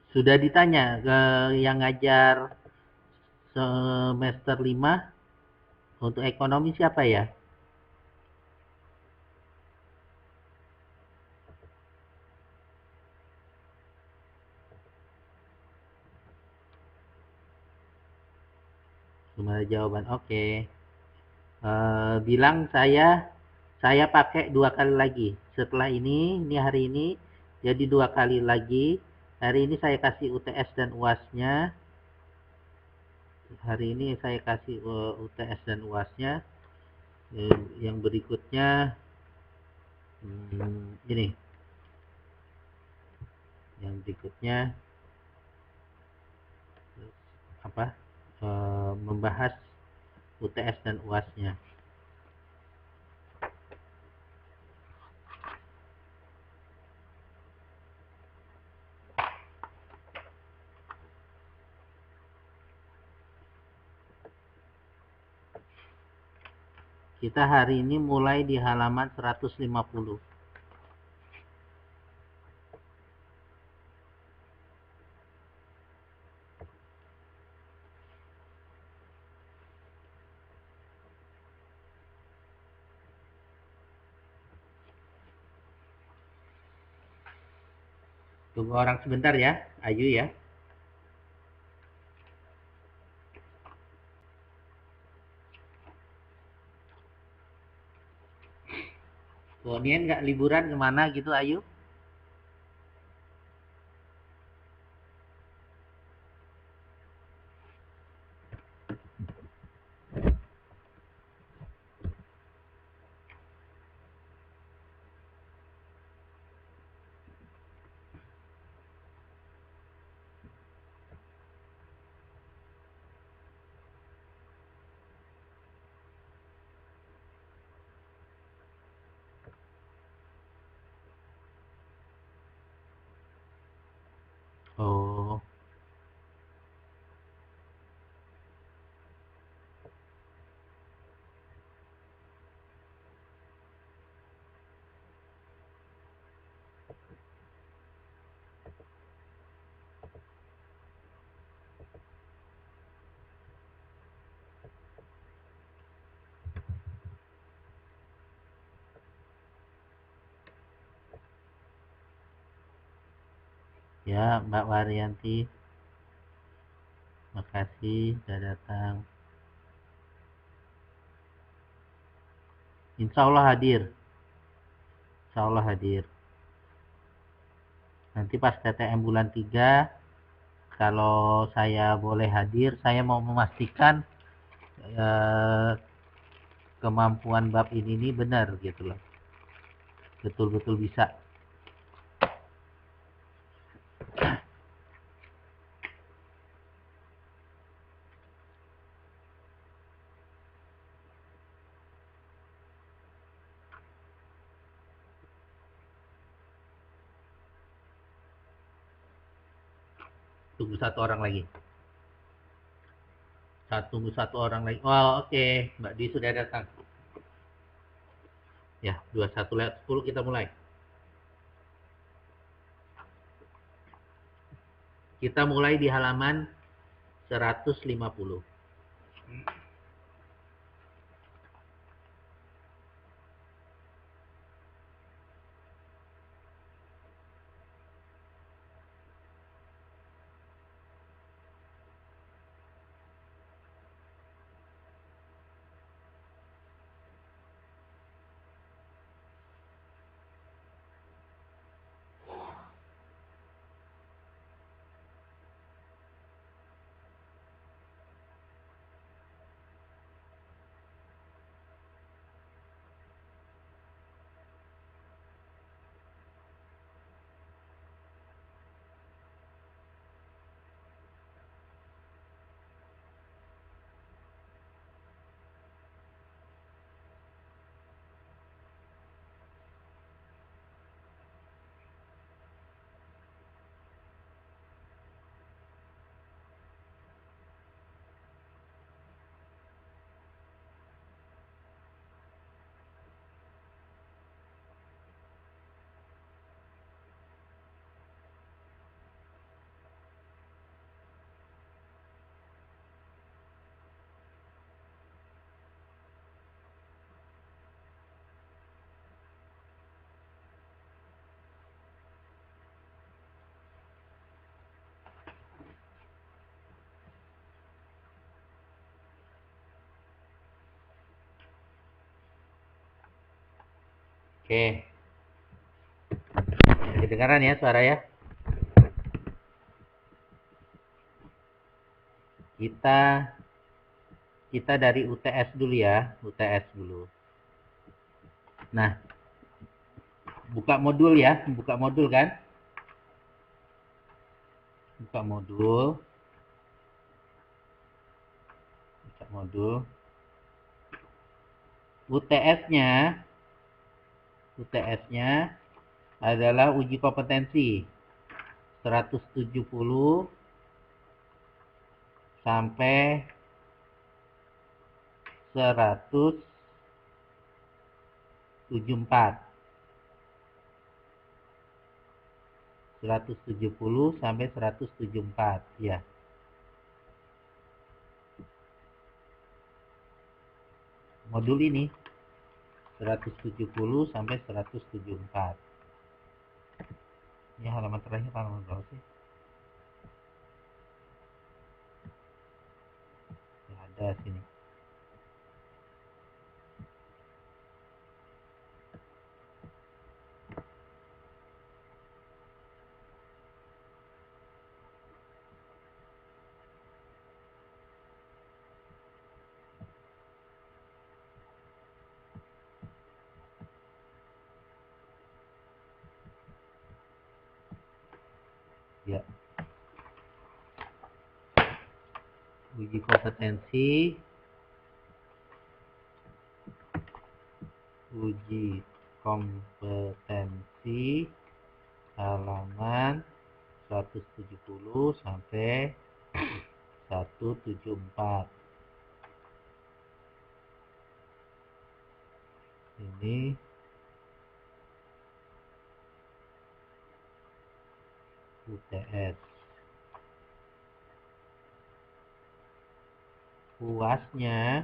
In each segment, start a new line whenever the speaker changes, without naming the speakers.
Sudah ditanya ke yang ngajar semester 5 untuk ekonomi siapa ya? Cuma ada jawaban oke. Bilang saya pakai 2 kali lagi. Setelah ini hari ini jadi 2 kali lagi. Hari ini saya kasih UTS dan UASnya. Hari ini saya kasih UTS dan UASnya. Yang berikutnya ini. Yang berikutnya apa? Membahas UTS dan UASnya. Kita hari ini mulai di halaman 150. Tunggu orang sebentar ya, Ayu ya. Nian nggak liburan kemana gitu, Ayu? Oh, ya Mbak Waryanti, makasih sudah datang. Insya Allah hadir, Insya Allah hadir. Nanti pas TTM bulan 3, kalau saya boleh hadir, saya mau memastikan eh, kemampuan bab ini benar gitu loh. Betul-betul bisa. Tunggu satu orang lagi. Tunggu satu orang lagi. Oh, oke. Mbak Di sudah datang. Ya, 21:10 kita mulai. Kita mulai di halaman 150. Oke, kedengaran ya suara ya? Kita dari UTS dulu ya, UTS dulu. Nah, buka modul ya, buka modul kan? Buka modul, buka modul. UTS-nya adalah uji kompetensi 170 sampai 174. 170 sampai 174 ya. Modul ini 170 sampai 174. Ini halaman terakhir halaman berapa sih? Ya, ada sini. Ya. Uji kompetensi halaman 170 sampai 174. Ini UTS. UASnya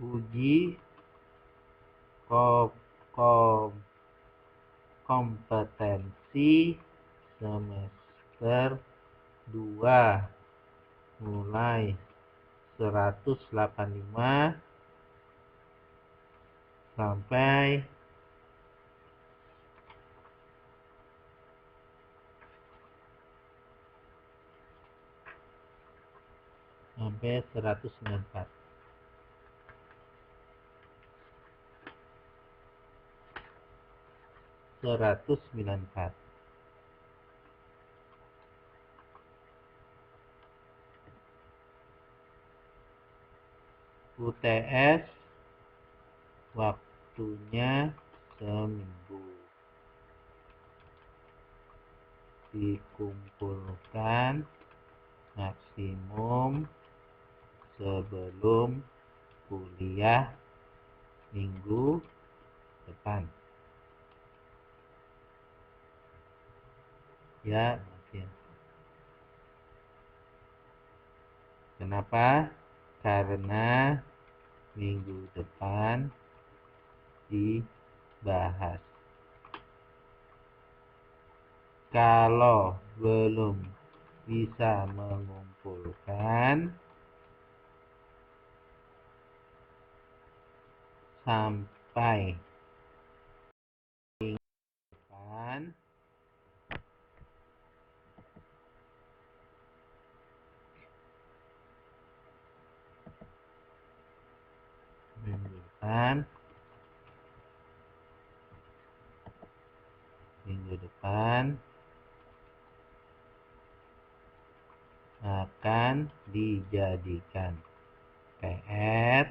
uji kompetensi semester 2 mulai 185 sampai 194. UTS waktunya seminggu. Dikumpulkan maksimum sebelum kuliah minggu depan. Ya, mungkin. Kenapa? Karena minggu depan dibahas. Kalau belum bisa mengumpulkan sampai minggu depan, minggu depan akan dijadikan PR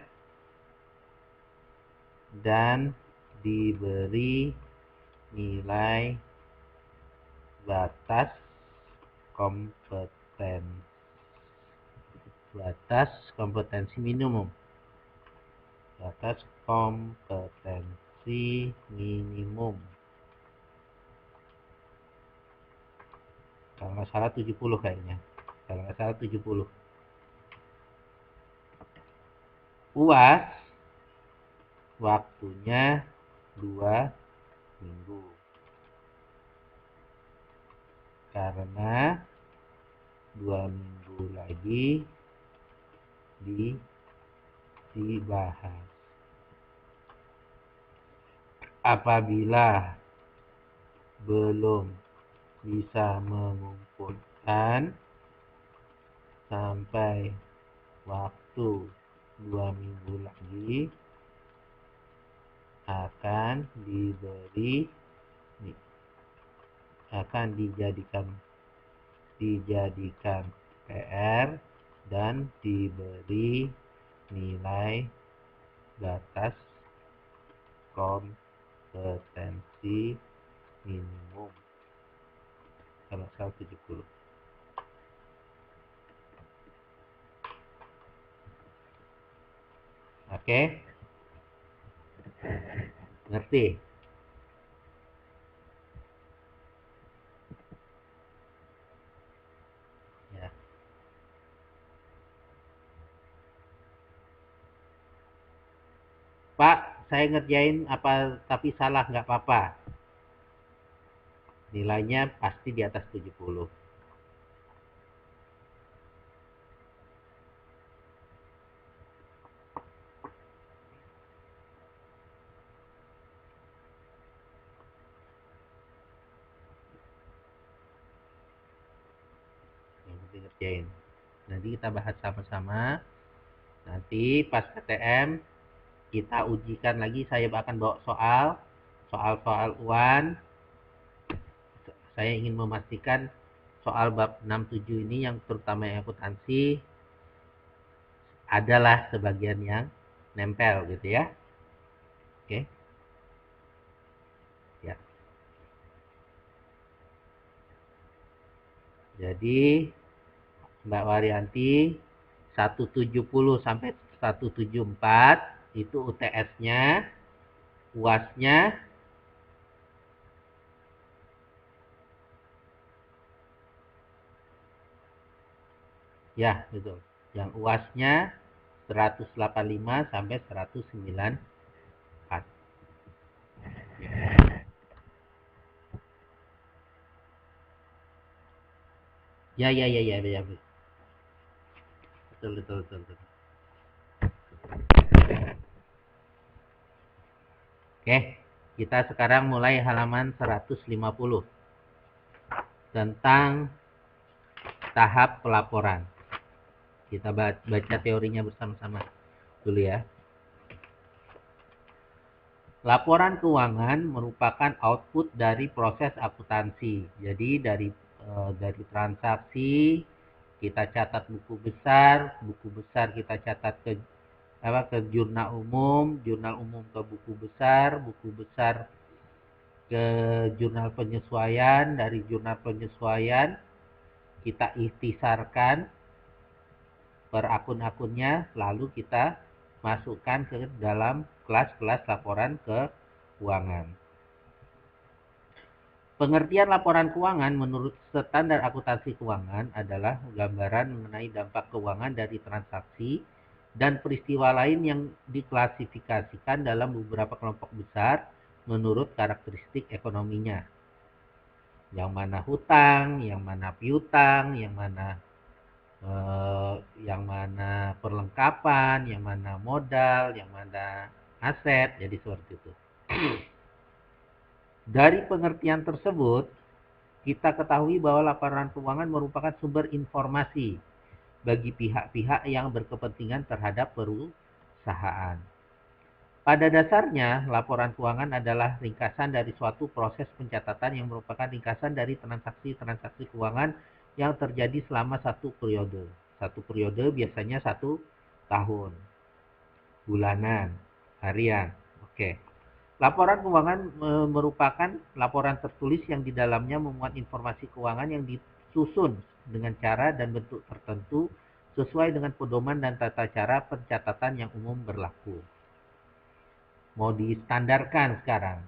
dan diberi nilai batas kompetensi minimum. Batas kompetensi minimum. nggak salah 70 kayaknya. Kalau nggak salah 70. UAS waktunya 2 minggu. Karena 2 minggu lagi dibahas. Apabila belum bisa mengumpulkan sampai waktu 2 minggu lagi, akan dijadikan PR dan diberi nilai batas kompetensi minimum. Kalau 170. Oke? Ngerti? Ya. Pak, saya ngerjain apa tapi salah, nggak apa-apa. Nilainya pasti di atas 70. Yang penting ngerjain. Nanti kita bahas sama-sama. Nanti pas PTM kita ujikan lagi. Saya akan bawa soal-soal UAN. Saya ingin memastikan soal bab 67 ini yang terutama yang akuntansi adalah sebagian yang nempel gitu ya. Oke. Ya. Jadi Mbak Waryanti 170 sampai 174 itu UTS-nya, UAS-nya ya, betul. Yang UAS-nya 185 sampai 194. Ya. Betul. Oke, kita sekarang mulai halaman 150 tentang tahap pelaporan. Kita baca teorinya bersama-sama dulu ya. Laporan keuangan merupakan output dari proses akuntansi. Jadi dari transaksi kita catat buku besar kita catat ke jurnal umum ke buku besar ke jurnal penyesuaian, dari jurnal penyesuaian kita ikhtisarkan per akun-akunnya, lalu kita masukkan ke dalam kelas-kelas laporan keuangan. Pengertian laporan keuangan menurut standar akuntansi keuangan adalah gambaran mengenai dampak keuangan dari transaksi dan peristiwa lain yang diklasifikasikan dalam beberapa kelompok besar menurut karakteristik ekonominya. Yang mana hutang, yang mana piutang, yang mana perlengkapan, yang mana modal, yang mana aset, jadi seperti itu. Dari pengertian tersebut, kita ketahui bahwa laporan keuangan merupakan sumber informasi bagi pihak-pihak yang berkepentingan terhadap perusahaan. Pada dasarnya, laporan keuangan adalah ringkasan dari suatu proses pencatatan yang merupakan ringkasan dari transaksi-transaksi keuangan yang terjadi selama satu periode. Satu periode biasanya 1 tahun, bulanan, harian. Oke. Laporan keuangan merupakan laporan tertulis yang di dalamnya memuat informasi keuangan yang disusun dengan cara dan bentuk tertentu sesuai dengan pedoman dan tata cara pencatatan yang umum berlaku. Mau distandarkan sekarang.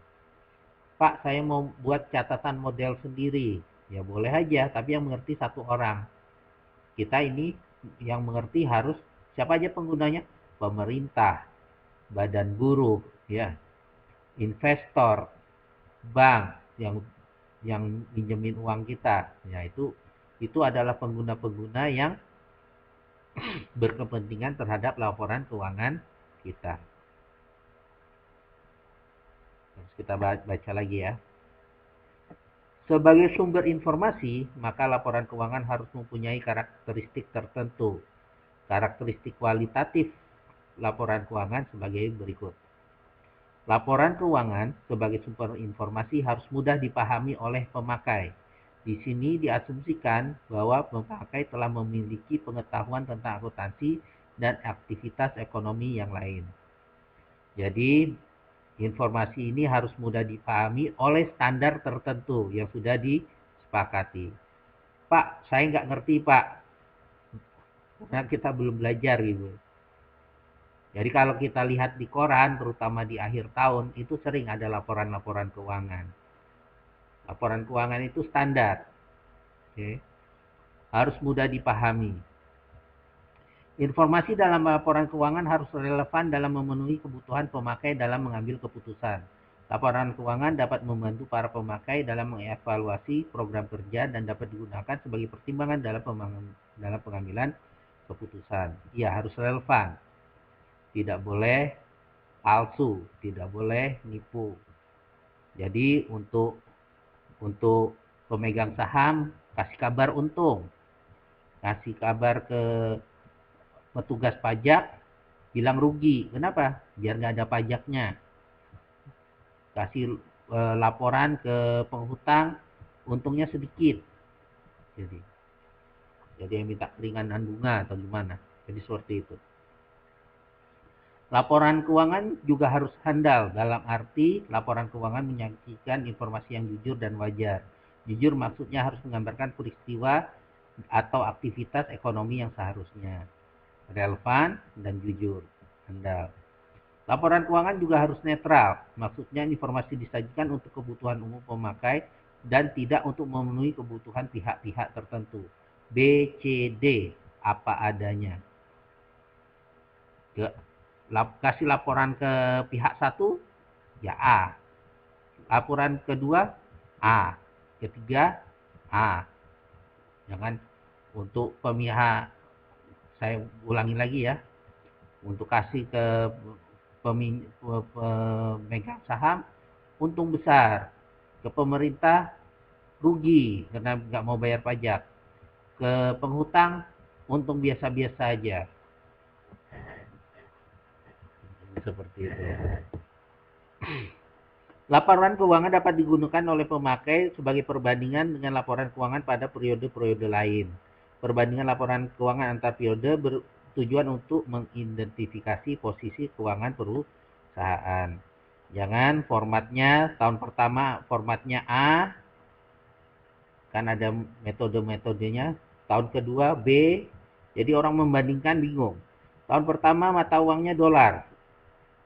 Pak, saya mau buat catatan model sendiri. Ya boleh aja, tapi yang mengerti satu orang. Kita ini yang mengerti harus siapa aja penggunanya? Pemerintah, badan buruh, ya, investor, bank yang minjemin uang kita. Ya itu adalah pengguna-pengguna yang berkepentingan terhadap laporan keuangan kita. Terus kita baca lagi ya. Sebagai sumber informasi, maka laporan keuangan harus mempunyai karakteristik tertentu. Karakteristik kualitatif laporan keuangan sebagai berikut. Laporan keuangan sebagai sumber informasi harus mudah dipahami oleh pemakai. Di sini diasumsikan bahwa pemakai telah memiliki pengetahuan tentang akuntansi dan aktivitas ekonomi yang lain. Jadi, informasi ini harus mudah dipahami oleh standar tertentu yang sudah disepakati. Pak, saya nggak ngerti, Pak. Karena kita belum belajar gitu. Jadi kalau kita lihat di koran, terutama di akhir tahun, itu sering ada laporan-laporan keuangan. Laporan keuangan itu standar. Okay. Harus mudah dipahami. Informasi dalam laporan keuangan harus relevan dalam memenuhi kebutuhan pemakai dalam mengambil keputusan. Laporan keuangan dapat membantu para pemakai dalam mengevaluasi program kerja dan dapat digunakan sebagai pertimbangan dalam pengambilan keputusan. Ya, harus relevan. Tidak boleh palsu, tidak boleh nipu. Jadi untuk pemegang saham kasih kabar untung, kasih kabar ke petugas pajak bilang rugi. Kenapa? Biar nggak ada pajaknya. Kasih laporan ke penghutang untungnya sedikit. Jadi yang minta keringanan bunga atau gimana. Jadi seperti itu. Laporan keuangan juga harus handal, dalam arti laporan keuangan menyajikan informasi yang jujur dan wajar. Jujur maksudnya harus menggambarkan peristiwa atau aktivitas ekonomi yang seharusnya. Relevan dan jujur. Handal. Laporan keuangan juga harus netral, maksudnya informasi disajikan untuk kebutuhan umum pemakai dan tidak untuk memenuhi kebutuhan pihak-pihak tertentu. B, C, D, apa adanya. Kasih laporan ke pihak satu, ya A. Laporan kedua, A. Ketiga, A. Jangan untuk pemihak, saya ulangi lagi ya, untuk kasih ke pemegang saham, untung besar. Ke pemerintah, rugi karena nggak mau bayar pajak. Ke penghutang, untung biasa-biasa aja. Seperti itu. Laporan keuangan dapat digunakan oleh pemakai sebagai perbandingan dengan laporan keuangan pada periode-periode lain. Perbandingan laporan keuangan antar periode bertujuan untuk mengidentifikasi posisi keuangan perusahaan. Jangan formatnya tahun pertama formatnya A, kan ada metode-metodenya. Tahun kedua B, jadi orang membandingkan bingung. Tahun pertama mata uangnya dolar,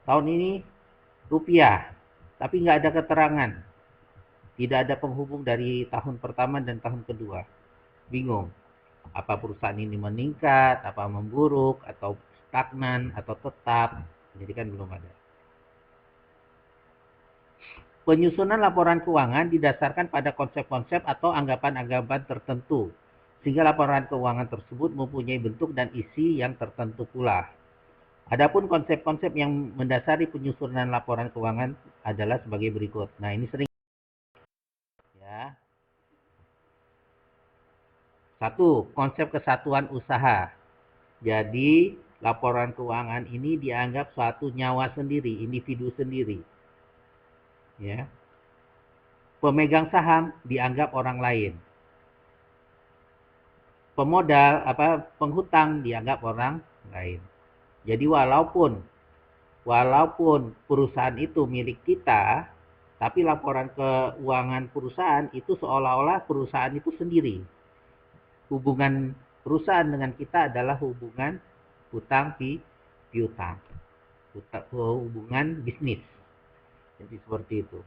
tahun ini rupiah, tapi nggak ada keterangan. Tidak ada penghubung dari tahun pertama dan tahun kedua. Bingung. Apa perusahaan ini meningkat, apa memburuk, atau stagnan, atau tetap. Jadi kan belum ada. Penyusunan laporan keuangan didasarkan pada konsep-konsep atau anggapan-anggapan tertentu, sehingga laporan keuangan tersebut mempunyai bentuk dan isi yang tertentu pula. Adapun konsep-konsep yang mendasari penyusunan laporan keuangan adalah sebagai berikut. Nah, ini sering ya. Satu, konsep kesatuan usaha. Jadi, laporan keuangan ini dianggap suatu nyawa sendiri, individu sendiri. Ya. Pemegang saham dianggap orang lain. Pemodal penghutang dianggap orang lain. Jadi walaupun perusahaan itu milik kita, tapi laporan keuangan perusahaan itu seolah-olah perusahaan itu sendiri. Hubungan perusahaan dengan kita adalah hubungan hutang piutang. Hubungan bisnis. Jadi seperti itu.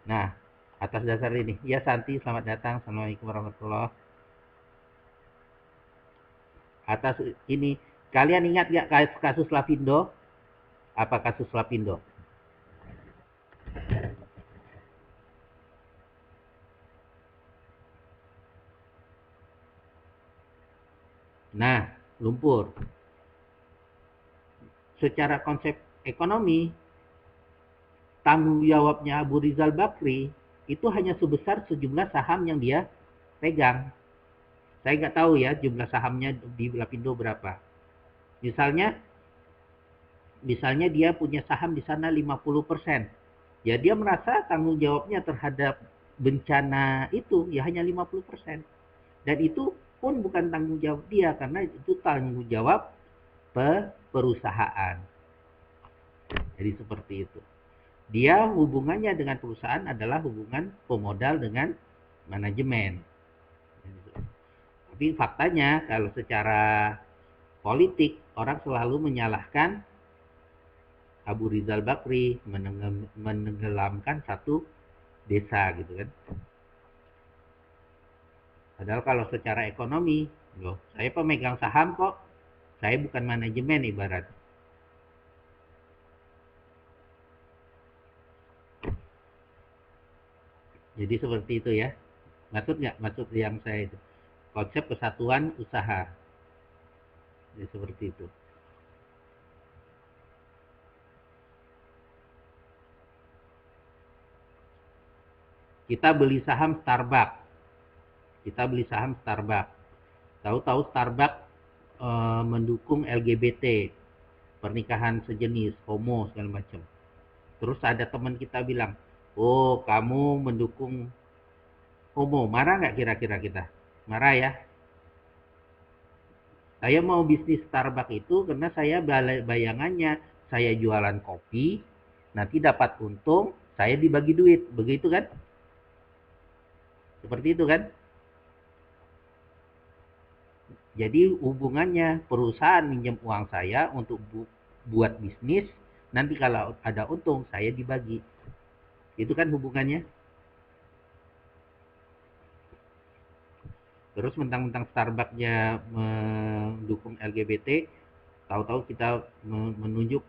Nah, Atas dasar ini. Ya Santi, selamat datang. Assalamualaikum warahmatullahi wabarakatuh. Atas ini, kalian ingat nggak kasus Lapindo? Apa kasus Lapindo? Nah, lumpur. Secara konsep ekonomi, tanggung jawabnya Abu Rizal Bakri itu hanya sebesar sejumlah saham yang dia pegang. Saya nggak tahu ya jumlah sahamnya di Lapindo berapa. Misalnya dia punya saham di sana 50%. Ya dia merasa tanggung jawabnya terhadap bencana itu ya hanya 50%. Dan itu pun bukan tanggung jawab dia karena itu tanggung jawab perusahaan. Jadi seperti itu. Dia hubungannya dengan perusahaan adalah hubungan pemodal dengan manajemen. Tapi faktanya kalau secara politik orang selalu menyalahkan Abu Rizal Bakri menenggelamkan satu desa gitu kan. Padahal kalau secara ekonomi, loh, saya pemegang saham kok, saya bukan manajemen ibarat. Jadi seperti itu ya. Maksud nggak? Maksud yang saya itu. Konsep kesatuan usaha. Jadi seperti itu. Kita beli saham Starbucks. Tahu-tahu Starbucks mendukung LGBT, pernikahan sejenis, homo segala macam. Terus ada teman kita bilang, oh kamu mendukung homo, marah nggak kira-kira kita? Marah ya. Saya mau bisnis Starbucks itu karena saya bayangannya saya jualan kopi, nanti dapat untung, saya dibagi duit, begitu kan? Seperti itu kan? Jadi hubungannya perusahaan minjem uang saya untuk buat bisnis, nanti kalau ada untung saya dibagi. Itu kan hubungannya. Terus mentang-mentang Starbucks-nya mendukung LGBT, tahu-tahu kita menunjuk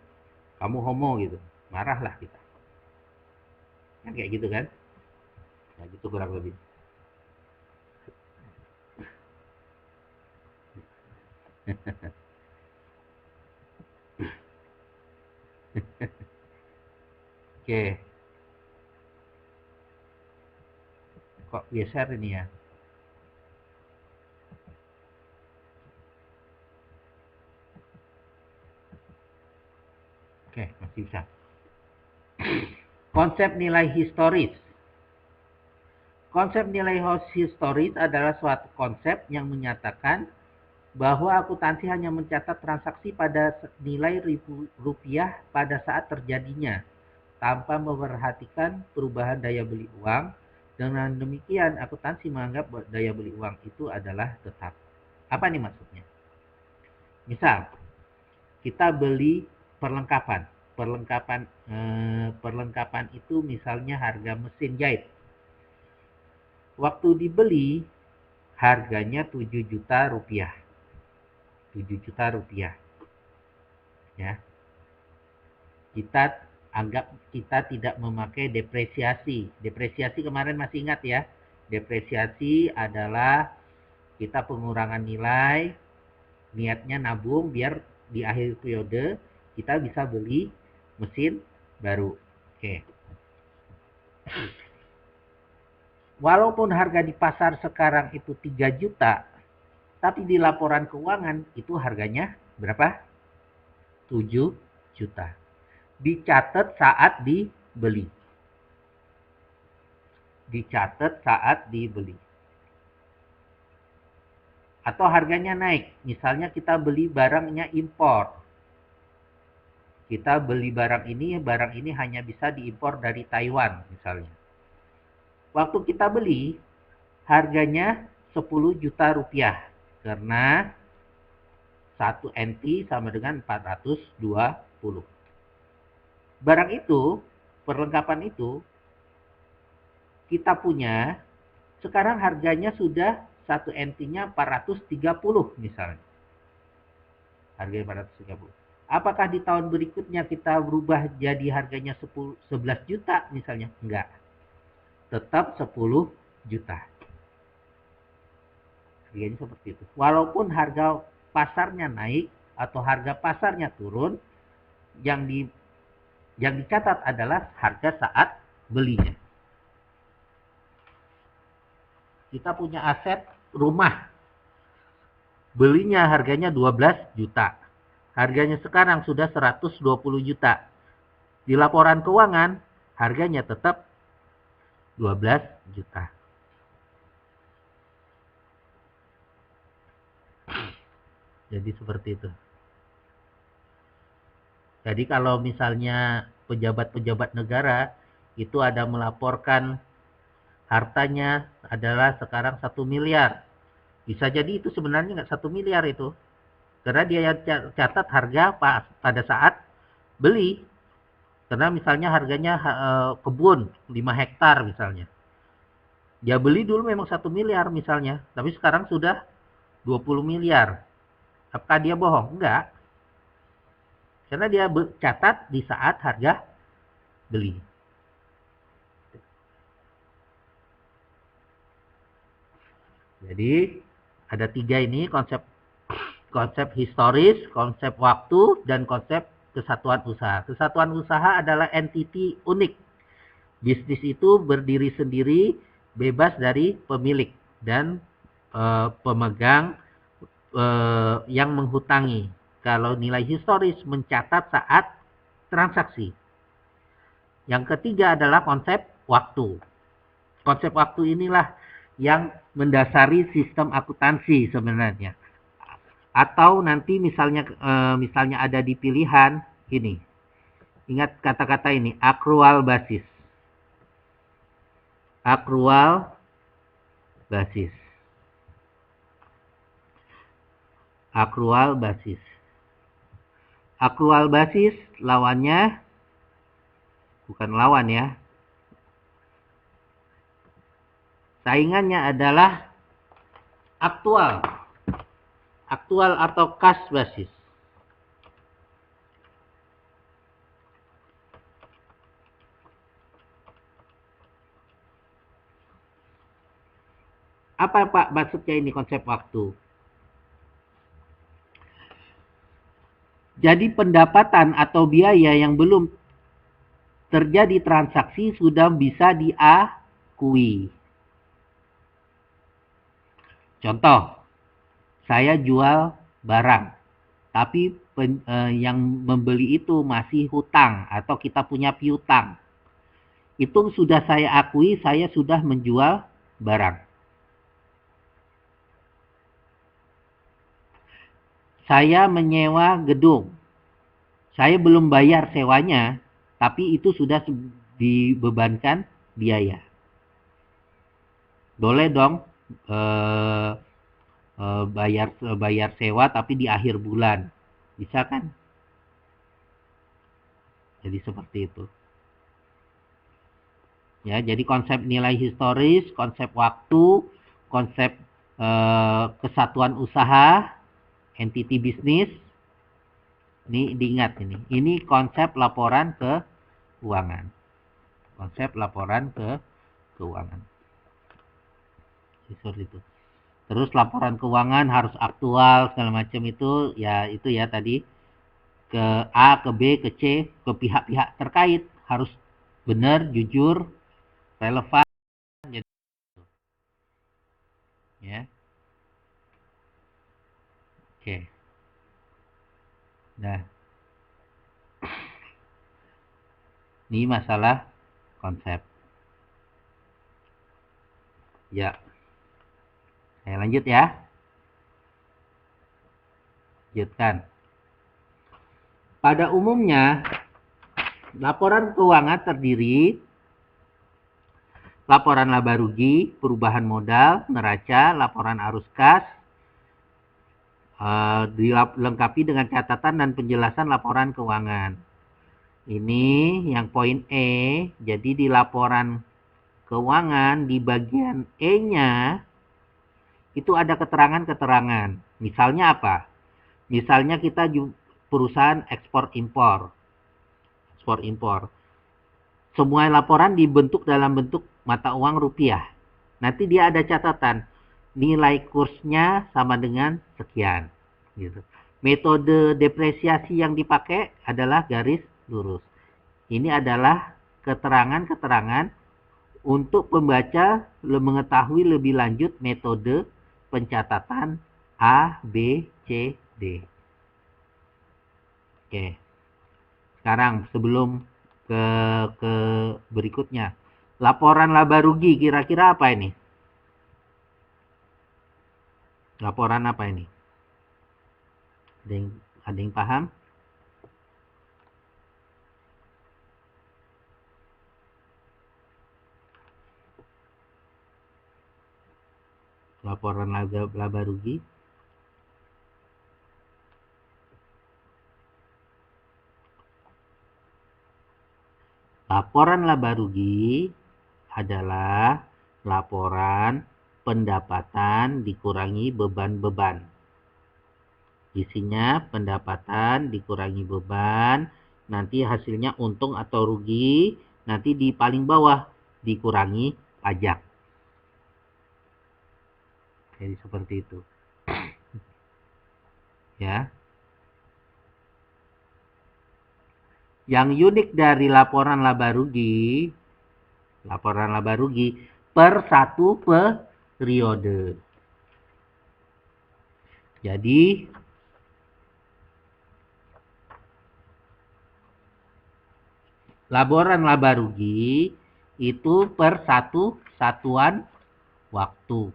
kamu homo gitu. Marahlah kita. Kan kayak gitu kan? Nah, gitu kurang lebih. Oke. Kok geser ini ya? Oke, masih bisa. Konsep nilai historis. Konsep nilai historis adalah suatu konsep yang menyatakan bahwa akuntansi hanya mencatat transaksi pada nilai rupiah pada saat terjadinya, tanpa memperhatikan perubahan daya beli uang. Dengan demikian, akuntansi menganggap bahwa daya beli uang itu adalah tetap. Apa nih maksudnya? Misal, kita beli perlengkapan. Perlengkapan itu misalnya harga mesin jahit. Waktu dibeli, harganya 7 juta rupiah. 7 juta rupiah. Ya. Kita anggap kita tidak memakai depresiasi. Depresiasi kemarin masih ingat ya. Depresiasi adalah kita pengurangan nilai, niatnya nabung biar di akhir periode kita bisa beli mesin baru. Oke. Walaupun harga di pasar sekarang itu 3 juta, tapi di laporan keuangan itu harganya berapa? 7 juta. Dicatat saat dibeli. Dicatat saat dibeli. Atau harganya naik. Misalnya kita beli barangnya impor. Kita beli barang ini hanya bisa diimpor dari Taiwan misalnya. Waktu kita beli, harganya 10 juta rupiah. Karena 1 NT sama dengan 420. Barang itu, perlengkapan itu, kita punya, sekarang harganya sudah satu entinya 430 misalnya. Harganya 430. Apakah di tahun berikutnya kita berubah jadi harganya 11 juta misalnya? Enggak. Tetap 10 juta. Harganya seperti itu. Walaupun harga pasarnya naik atau harga pasarnya turun, yang dicatat adalah harga saat belinya. Kita punya aset rumah. Belinya harganya 12 juta. Harganya sekarang sudah 120 juta. Di laporan keuangan, harganya tetap 12 juta. Jadi seperti itu. Jadi kalau misalnya pejabat-pejabat negara itu ada melaporkan hartanya adalah sekarang 1 miliar. Bisa jadi itu sebenarnya nggak 1 miliar itu. Karena dia catat harga pada saat beli. Karena misalnya harganya kebun 5 hektar misalnya. Dia beli dulu memang 1 miliar misalnya. Tapi sekarang sudah 20 miliar. Apakah dia bohong? Enggak. Karena dia catat di saat harga beli. Jadi ada 3 ini, konsep historis, konsep waktu, dan konsep kesatuan usaha. Kesatuan usaha adalah entiti unik. Bisnis itu berdiri sendiri, bebas dari pemilik dan pemegang yang menghutangi. Kalau nilai historis mencatat saat transaksi. Yang ketiga adalah konsep waktu. Konsep waktu inilah yang mendasari sistem akuntansi sebenarnya. Atau nanti misalnya ada di pilihan ini. Ingat kata-kata ini, akrual basis. Akrual basis. Akrual basis. Akrual basis lawannya bukan lawan ya. Saingannya adalah aktual. Aktual atau cash basis. Apa Pak maksudnya ini konsep waktu? Jadi pendapatan atau biaya yang belum terjadi transaksi sudah bisa diakui. Contoh, saya jual barang, tapi yang membeli itu masih hutang atau kita punya piutang. Itu sudah saya akui, saya sudah menjual barang. Saya menyewa gedung. Saya belum bayar sewanya, tapi itu sudah dibebankan biaya. Boleh dong bayar sewa tapi di akhir bulan. Bisa kan? Jadi seperti itu. Ya, jadi konsep nilai historis, konsep waktu, konsep kesatuan usaha, entity bisnis. Ini diingat ini. Ini konsep laporan keuangan. Konsep laporan keuangan. Seperti itu. Terus laporan keuangan harus aktual segala macam itu ya tadi ke A, ke B, ke C, ke pihak-pihak terkait harus benar, jujur, relevan. Jadi, ya. Oke. Nah. Ini masalah konsep. Ya. Saya lanjut ya. Lanjutkan. Pada umumnya, laporan keuangan terdiri laporan laba rugi, perubahan modal, neraca, laporan arus kas, dilengkapi dengan catatan dan penjelasan laporan keuangan. Ini yang poin E, jadi di laporan keuangan di bagian E-nya itu ada keterangan-keterangan. Misalnya apa? Misalnya kita perusahaan ekspor impor. Ekspor impor. Semua laporan dibentuk dalam bentuk mata uang rupiah. Nanti dia ada catatan. Nilai kursnya sama dengan sekian. Gitu. Metode depresiasi yang dipakai adalah garis lurus. Ini adalah keterangan-keterangan untuk pembaca mengetahui lebih lanjut metode pencatatan A, B, C, D. Oke. Sekarang sebelum ke berikutnya. Laporan laba rugi kira-kira apa ini? Laporan apa ini? Ada yang paham? Laporan laba rugi. Laporan laba rugi adalah laporan pendapatan dikurangi beban-beban. Isinya pendapatan dikurangi beban, nanti hasilnya untung atau rugi, nanti di paling bawah dikurangi pajak. Jadi seperti itu. Ya. Yang unik dari laporan laba rugi per satu periode. Jadi laporan laba rugi itu per satu satuan waktu.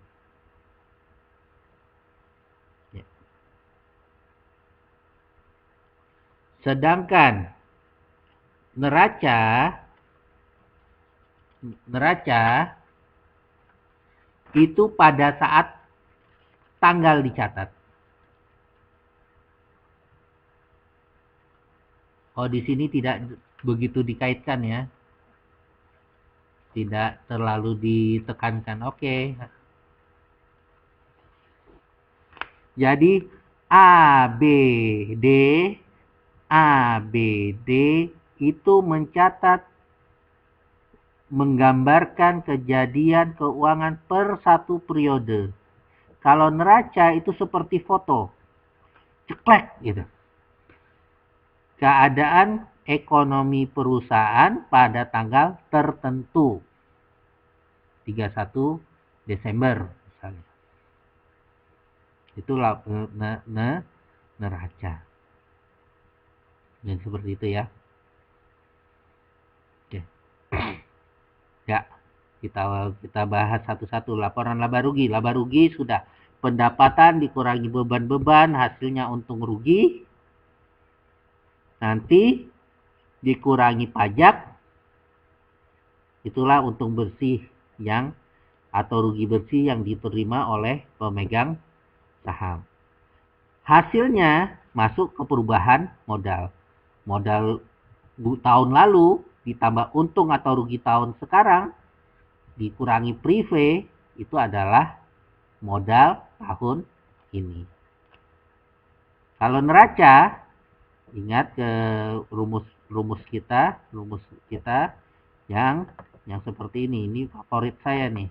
Sedangkan neraca itu pada saat tanggal dicatat. Oh, di sini tidak begitu dikaitkan ya. Tidak terlalu ditekankan. Oke. Jadi A, B, D itu mencatat, menggambarkan kejadian keuangan per satu periode. Kalau neraca itu seperti foto. Ceklek gitu. Keadaan ekonomi perusahaan pada tanggal tertentu. 31 Desember misalnya. Itulah neraca. Dan seperti itu ya. Oke. Ya, kita bahas satu-satu. Laporan laba rugi. Laba rugi sudah. Pendapatan dikurangi beban-beban, hasilnya untung rugi. Nanti dikurangi pajak. Itulah untung bersih yang atau rugi bersih yang diterima oleh pemegang saham. Hasilnya masuk ke perubahan modal. Modal tahun lalu ditambah untung atau rugi tahun sekarang dikurangi prive, itu adalah modal tahun ini. Kalau neraca, ingat ke rumus kita yang seperti ini. Ini favorit saya nih.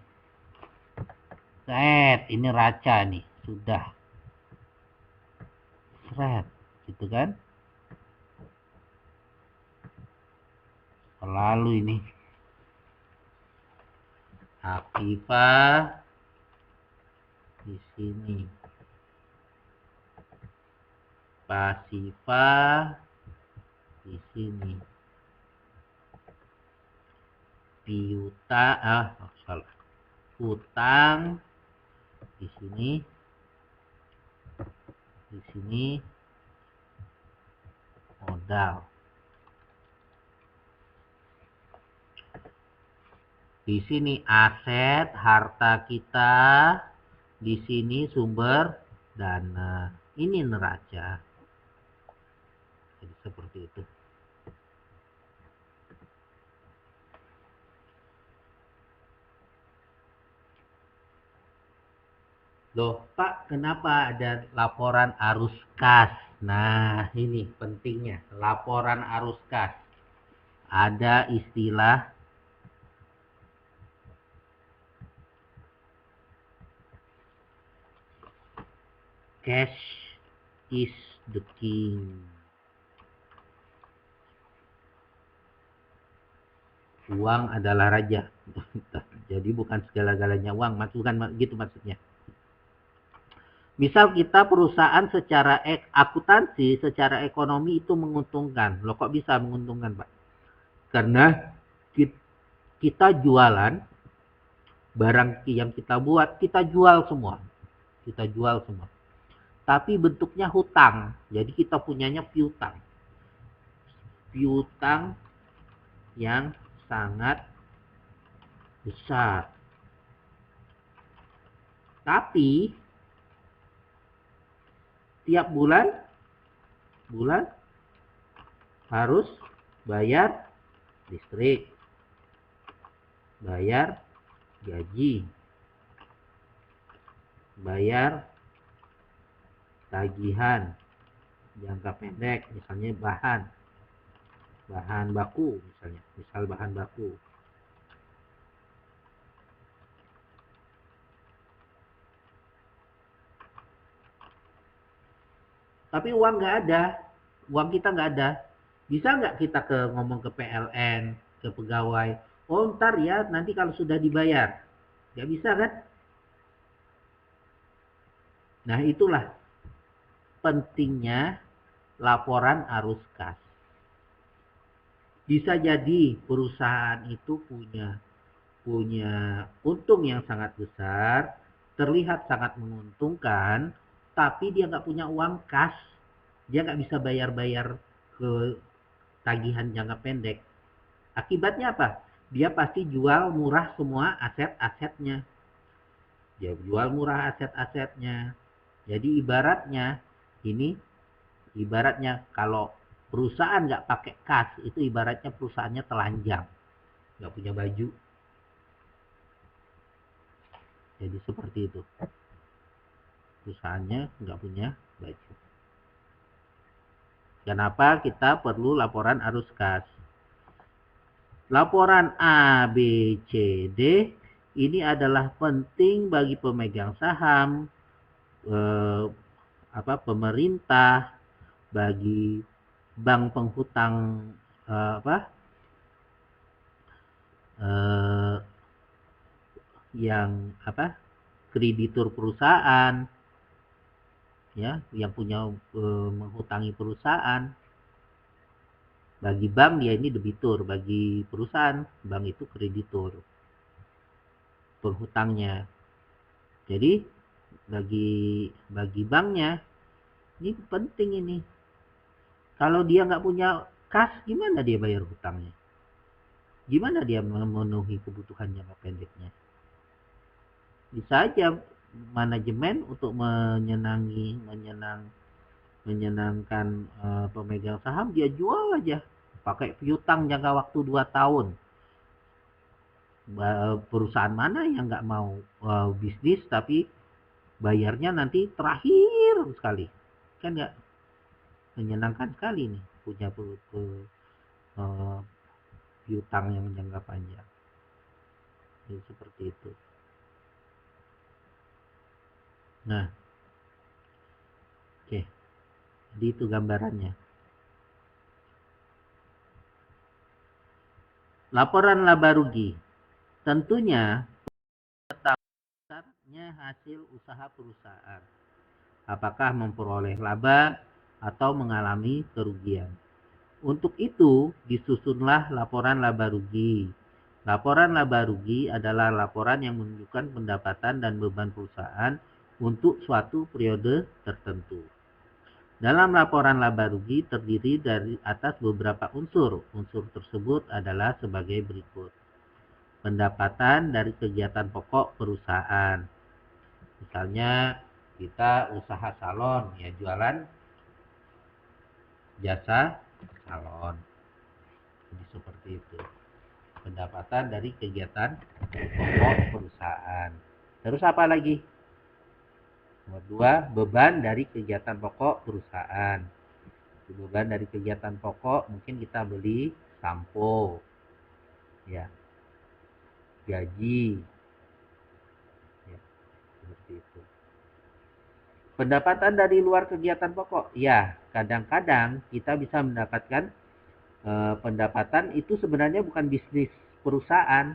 Ini neraca nih, sudah. Gitu kan? Lalu ini aktiva di sini, pasiva di sini, piutang utang di sini, modal. Di sini aset, harta kita, di sini sumber dana. Ini neraca. Jadi seperti itu. Loh, Pak, kenapa ada laporan arus kas? Nah, ini pentingnya. Laporan arus kas. Ada istilah cash is the king. Uang adalah raja. Jadi bukan segala-galanya uang, bukan gitu maksudnya. Misal kita perusahaan secara akuntansi, secara ekonomi itu menguntungkan. Loh kok bisa menguntungkan, Pak? Karena kita jualan, barang yang kita buat, kita jual semua. Kita jual semua. Tapi bentuknya hutang. Jadi kita punyanya piutang. Piutang yang sangat besar. Tapi tiap bulan harus bayar listrik, bayar gaji, bayar tagihan jangka pendek, misalnya bahan baku, misal bahan baku. Tapi uang nggak ada, uang kita nggak ada. Bisa nggak kita ngomong ke PLN, ke pegawai, oh ntar ya nanti kalau sudah dibayar. Nggak bisa kan? Nah itulah pentingnya laporan arus kas. Bisa jadi perusahaan itu punya untung yang sangat besar, terlihat sangat menguntungkan, tapi dia nggak punya uang kas, dia nggak bisa bayar-bayar ke tagihan jangka pendek. Akibatnya apa? Dia pasti jual murah semua aset-asetnya. Dia jual murah aset-asetnya. Jadi ibaratnya kalau perusahaan nggak pakai kas, itu ibaratnya perusahaannya telanjang, nggak punya baju. Jadi seperti itu. Perusahaannya nggak punya baju. Kenapa kita perlu laporan arus kas? Laporan A, B, C, D ini adalah penting bagi pemegang saham, pemerintah, bagi bank penghutang, yang kreditur perusahaan, ya, yang punya menghutangi perusahaan. Bagi bank dia ini debitur, bagi perusahaan bank itu kreditur penghutangnya. Jadi bagi banknya ini penting ini. Kalau dia nggak punya kas, gimana dia bayar hutangnya? Gimana dia memenuhi kebutuhan jangka pendeknya? Bisa aja manajemen untuk menyenangkan pemegang saham, dia jual aja pakai piutang jangka waktu 2 tahun. Perusahaan mana yang nggak mau bisnis tapi bayarnya nanti terakhir sekali, kan nggak menyenangkan sekali nih punya piutang yang jangka panjang. Jadi seperti itu. Nah, oke, jadi itu gambarannya. Laporan laba rugi tentunya besarnya hasil usaha perusahaan, apakah memperoleh laba atau mengalami kerugian. Untuk itu disusunlah laporan laba rugi. Laporan laba rugi adalah laporan yang menunjukkan pendapatan dan beban perusahaan untuk suatu periode tertentu. Dalam laporan laba rugi terdiri dari atas beberapa unsur. Unsur tersebut adalah sebagai berikut. Pendapatan dari kegiatan pokok perusahaan. Misalnya kita usaha salon, ya jualan jasa salon. Jadi seperti itu. Pendapatan dari kegiatan pokok perusahaan. Terus apa lagi? Nomor 2, beban dari kegiatan pokok perusahaan. Beban dari kegiatan pokok mungkin kita beli sampo, ya, gaji, ya, seperti itu. Pendapatan dari luar kegiatan pokok, ya, kadang-kadang kita bisa mendapatkan pendapatan itu sebenarnya bukan bisnis perusahaan,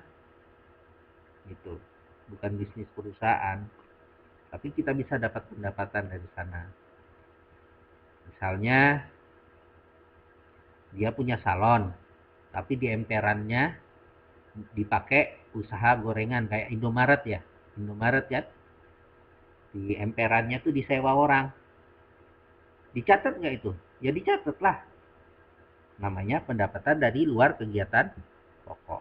gitu, bukan bisnis perusahaan, tapi kita bisa dapat pendapatan dari sana. Misalnya dia punya salon, tapi di emperannya dipakai usaha gorengan kayak Indomaret ya. Indomaret ya. Di emperannya tuh disewa orang. Dicatat nggak itu? Ya dicatat lah. Namanya pendapatan dari luar kegiatan pokok.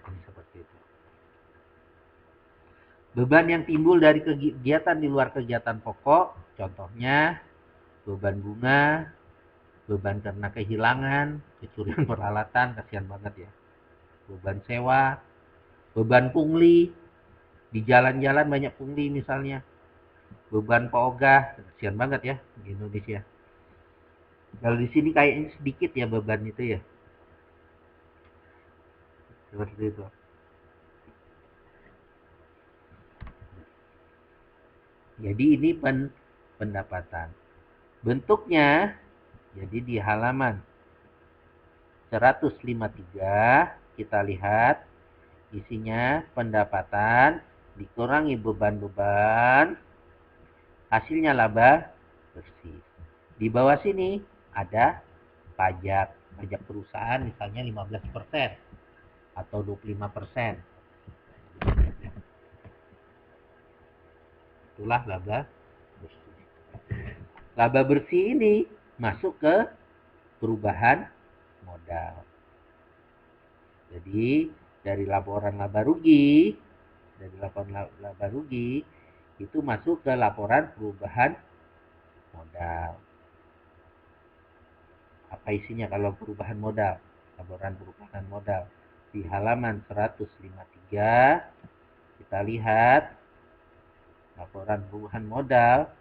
Ini seperti itu. Beban yang timbul dari kegiatan di luar kegiatan pokok, contohnya beban bunga, beban karena kehilangan, kecurian peralatan, kasihan banget ya. Beban sewa, beban pungli, di jalan-jalan banyak pungli misalnya. Beban pogah, kasihan banget ya di Indonesia. Kalau di sini kayaknya sedikit ya beban itu ya. Seperti itu. Jadi ini pendapatan. Bentuknya, jadi di halaman 153 kita lihat isinya pendapatan dikurangi beban-beban, hasilnya laba bersih. Di bawah sini ada pajak. Pajak perusahaan misalnya 15% atau 25%. Itulah laba bersih. Laba bersih ini masuk ke perubahan modal. Jadi dari laporan laba rugi, itu masuk ke laporan perubahan modal. Apa isinya kalau perubahan modal? Laporan perubahan modal di halaman 153 kita lihat laporan perubahan modal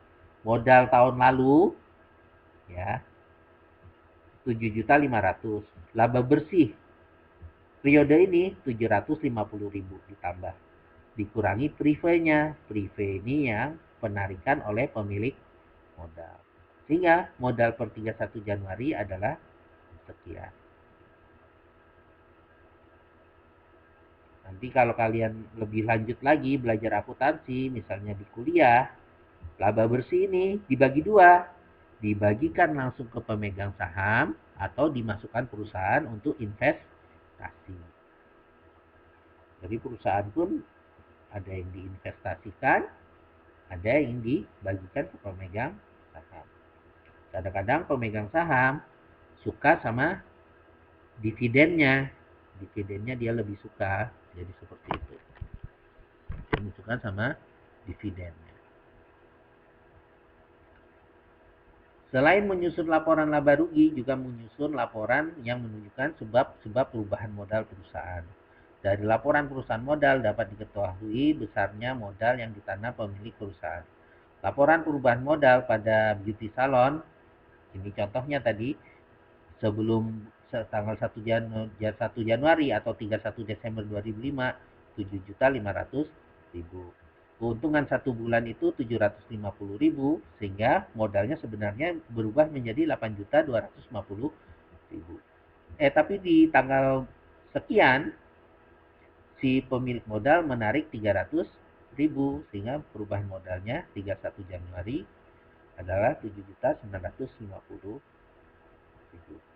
tahun lalu ya 7.500.000. Laba bersih periode ini 750.000 ditambah. Dikurangi privenya. Prive ini yang penarikan oleh pemilik modal. Sehingga modal per 31 Januari adalah sekian. Nanti kalau kalian lebih lanjut lagi belajar akuntansi, misalnya di kuliah, laba bersih ini dibagi dua. Dibagikan langsung ke pemegang saham atau dimasukkan perusahaan untuk investasi. Jadi perusahaan pun ada yang diinvestasikan, ada yang dibagikan ke pemegang saham. Kadang-kadang pemegang saham suka sama dividennya. Dividennya dia lebih suka, jadi seperti itu. Lebih suka sama dividennya. Selain menyusun laporan laba rugi, juga menyusun laporan yang menunjukkan sebab-sebab perubahan modal perusahaan. Dari laporan perusahaan modal dapat diketahui besarnya modal yang ditanam pemilik perusahaan. Laporan perubahan modal pada beauty salon, ini contohnya tadi, sebelum tanggal 1 Januari atau 31 Desember 2005, 7.500.000. Keuntungan 1 bulan itu 750.000, sehingga modalnya sebenarnya berubah menjadi 8.250.000. Tapi di tanggal sekian, si pemilik modal menarik 300.000, sehingga perubahan modalnya 31 Januari adalah 7.950.000.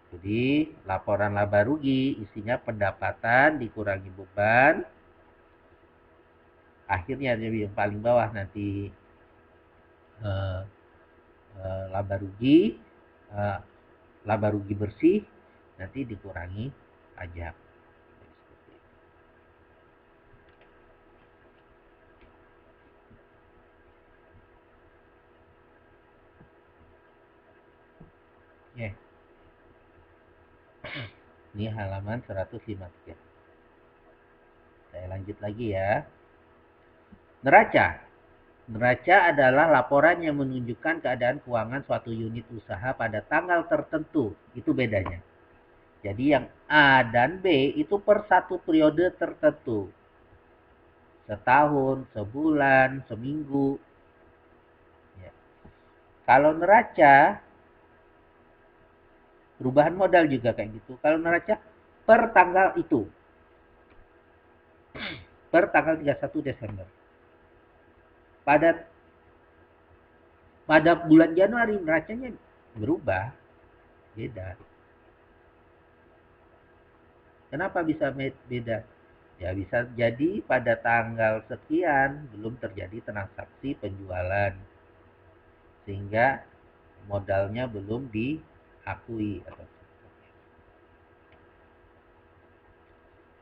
Jadi laporan laba rugi isinya pendapatan dikurangi beban. Akhirnya yang paling bawah nanti laba rugi bersih, nanti dikurangi pajak. Ini halaman 153. Saya lanjut lagi ya. Neraca. Neraca adalah laporan yang menunjukkan keadaan keuangan suatu unit usaha pada tanggal tertentu. Itu bedanya. Jadi yang A dan B itu per satu periode tertentu. Setahun, sebulan, seminggu. Ya. Kalau neraca, perubahan modal juga kayak gitu. Kalau neraca per tanggal itu. Per tanggal 31 Desember. Pada bulan Januari neracanya berubah. Beda. Kenapa bisa beda? Ya bisa jadi pada tanggal sekian belum terjadi transaksi penjualan. Sehingga modalnya belum diakui.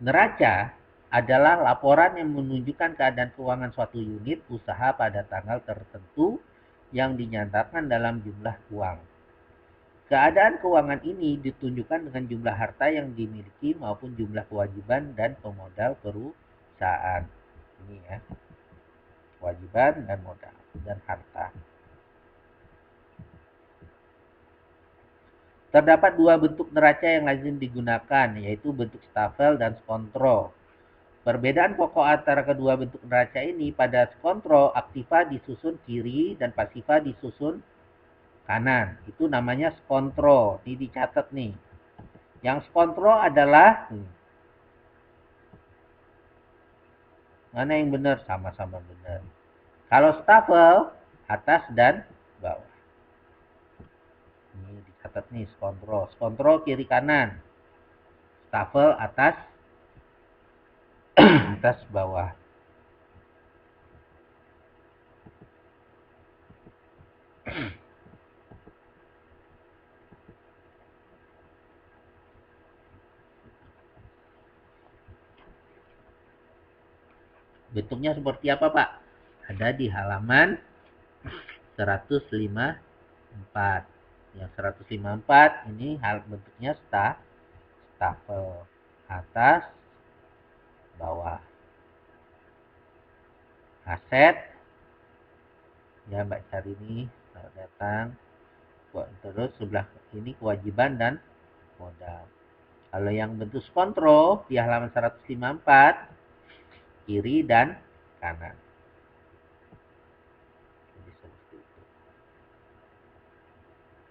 Neraca adalah laporan yang menunjukkan keadaan keuangan suatu unit usaha pada tanggal tertentu yang dinyatakan dalam jumlah uang. Keadaan keuangan ini ditunjukkan dengan jumlah harta yang dimiliki maupun jumlah kewajiban dan pemodal perusahaan. Ini ya, kewajiban dan modal dan harta. Terdapat dua bentuk neraca yang lazim digunakan, yaitu bentuk stafel dan skontro. Perbedaan pokok antara kedua bentuk neraca ini, pada skontro aktiva disusun kiri dan pasiva disusun kanan. Itu namanya skontro. Ini dicatat nih. Yang skontro adalah mana yang benar? Sama-sama benar. Kalau stafel atas dan bawah. Ini dicatat nih skontro. Skontro kiri kanan. Stafel atas atas bawah. Bentuknya seperti apa, Pak? Ada di halaman 154. Yang 154 ini bentuknya stafel atas bawah. Aset ya Mbak cari ini datang terus sebelah ini kewajiban dan modal. Kalau yang bentuk skontro di halaman 154 kiri dan kanan. Jadi seperti itu.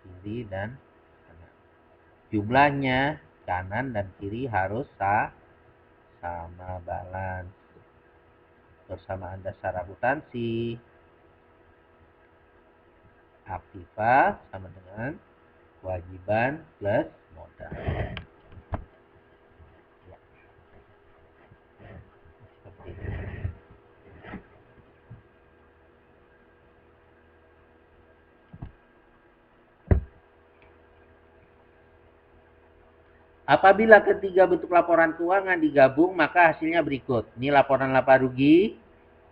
Kiri dan kanan. Jumlahnya kanan dan kiri harus sama balance. Persamaan dasar akuntansi. Aktiva sama dengan kewajiban plus modal. Ya. Seperti ini. Apabila ketiga bentuk laporan keuangan digabung, maka hasilnya berikut. Ini laporan laba rugi,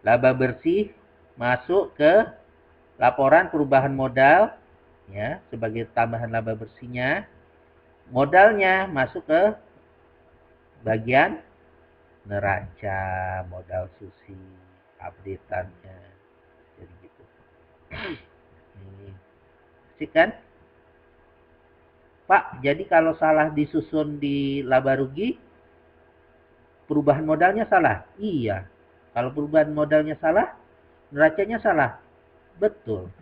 laba bersih, masuk ke laporan perubahan modal, ya sebagai tambahan laba bersihnya. Modalnya masuk ke bagian neraca, modal susi, update-annya. Jadi gitu. Ini. Sih kan? Pak, jadi kalau salah disusun di laba rugi, perubahan modalnya salah? Iya. Kalau perubahan modalnya salah, neracanya salah. Betul.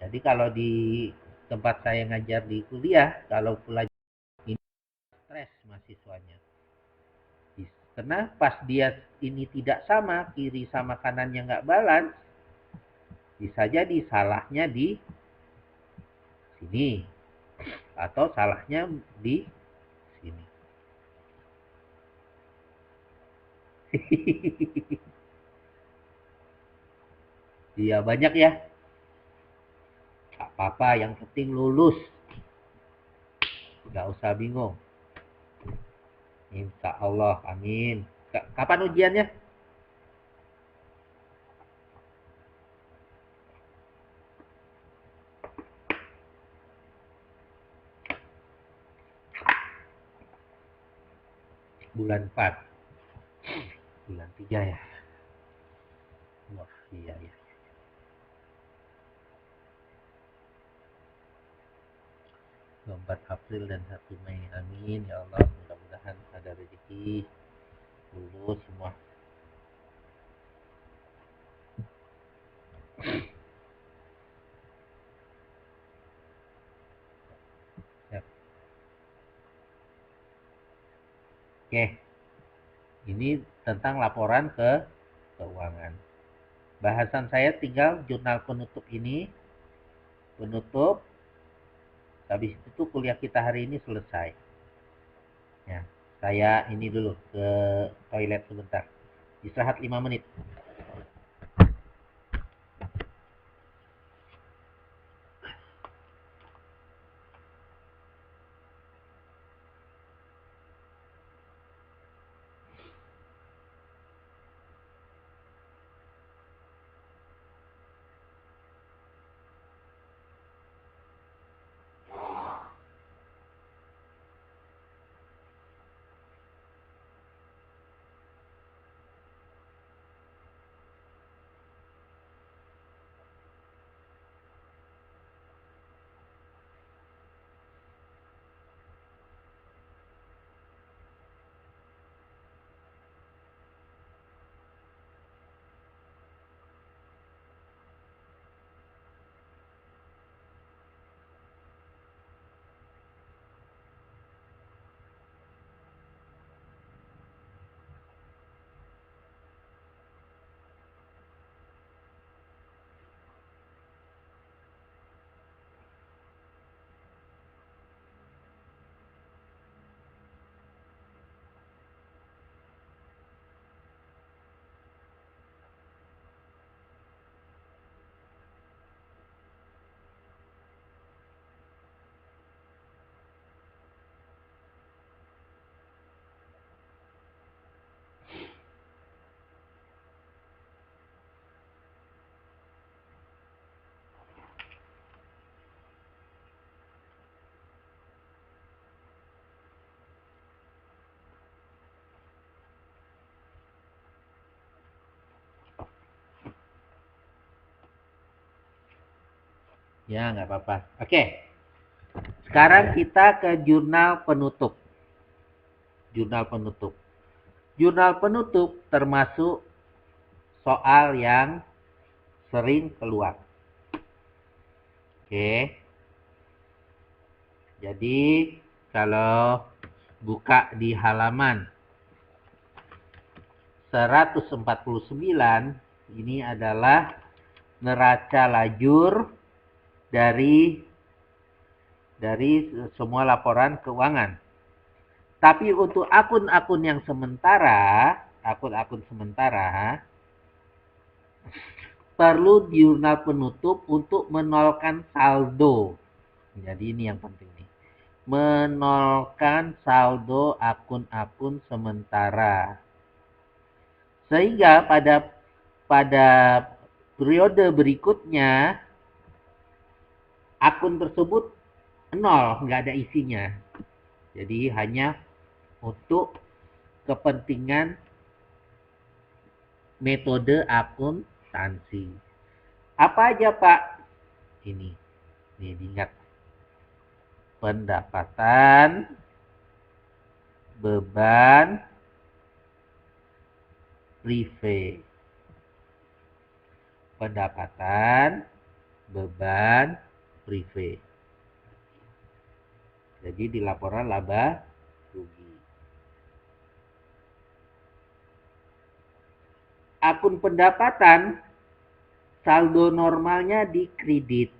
Jadi kalau di tempat saya ngajar di kuliah, kalau pelajar ini stres mahasiswanya. Karena pas dia ini tidak sama, kiri sama kanannya nggak balance, bisa jadi salahnya di sini. Atau salahnya di sini. Iya banyak ya. Gak apa-apa, yang penting lulus. Gak usah bingung. Insya Allah, amin. Kapan ujiannya? Bulan 4. Bulan 3 ya. Oh, iya ya. 4 April dan 1 Mei. Amin ya Allah, mudah-mudahan ada rezeki lulus semua. Ya. Oke. Ini tentang laporan ke keuangan. Bahasan saya tinggal jurnal penutup ini. Penutup. Habis itu kuliah kita hari ini selesai. Ya, saya ini dulu ke toilet sebentar. Istirahat 5 menit. Ya, nggak apa-apa. Oke. Sekarang kita ke jurnal penutup. Jurnal penutup. Jurnal penutup termasuk soal yang sering keluar. Oke. Jadi, kalau buka di halaman 149, ini adalah neraca lajur dari semua laporan keuangan. Tapi untuk akun-akun yang sementara, perlu jurnal penutup untuk menolkan saldo. Jadi ini yang penting nih. Menolkan saldo akun-akun sementara. Sehingga pada periode berikutnya akun tersebut nol, nggak ada isinya. Jadi hanya untuk kepentingan metode akuntansi. Apa aja Pak? Ini diingat. Pendapatan, beban, prive. Pendapatan, beban, prive. Jadi di laporan laba rugi. Akun pendapatan, saldo normalnya di kredit.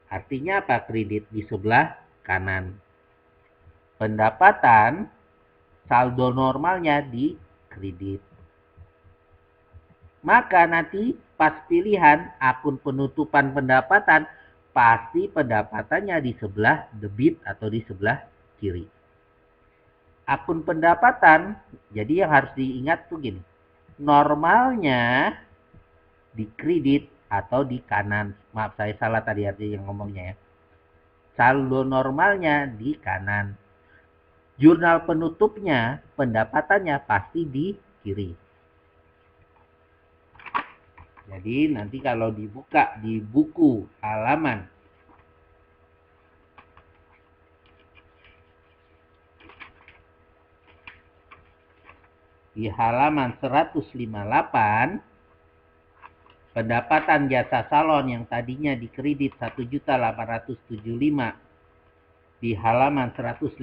Artinya apa kredit? Di sebelah kanan. Pendapatan, saldo normalnya di kredit. Maka nanti pas pilihan akun penutupan pendapatan, pasti pendapatannya di sebelah debit atau di sebelah kiri. Akun pendapatan, jadi yang harus diingat tuh gini. Normalnya di kredit atau di kanan. Maaf saya salah tadi arti yang ngomongnya ya. Saldo normalnya di kanan. Jurnal penutupnya, pendapatannya pasti di kiri. Jadi nanti kalau dibuka di buku halaman di halaman 158, pendapatan jasa salon yang tadinya dikredit 1.875 di halaman 156.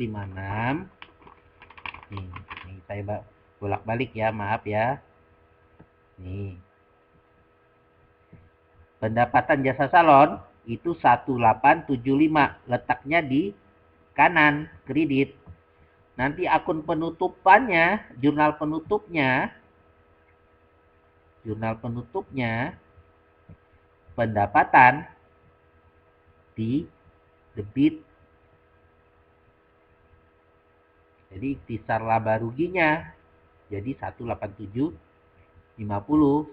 Nih saya bolak-balik ya, maaf ya. Nih. Pendapatan jasa salon itu 1875, letaknya di kanan kredit. Nanti akun penutupannya, jurnal penutupnya pendapatan di debit. Jadi ikhtisar laba ruginya jadi 18750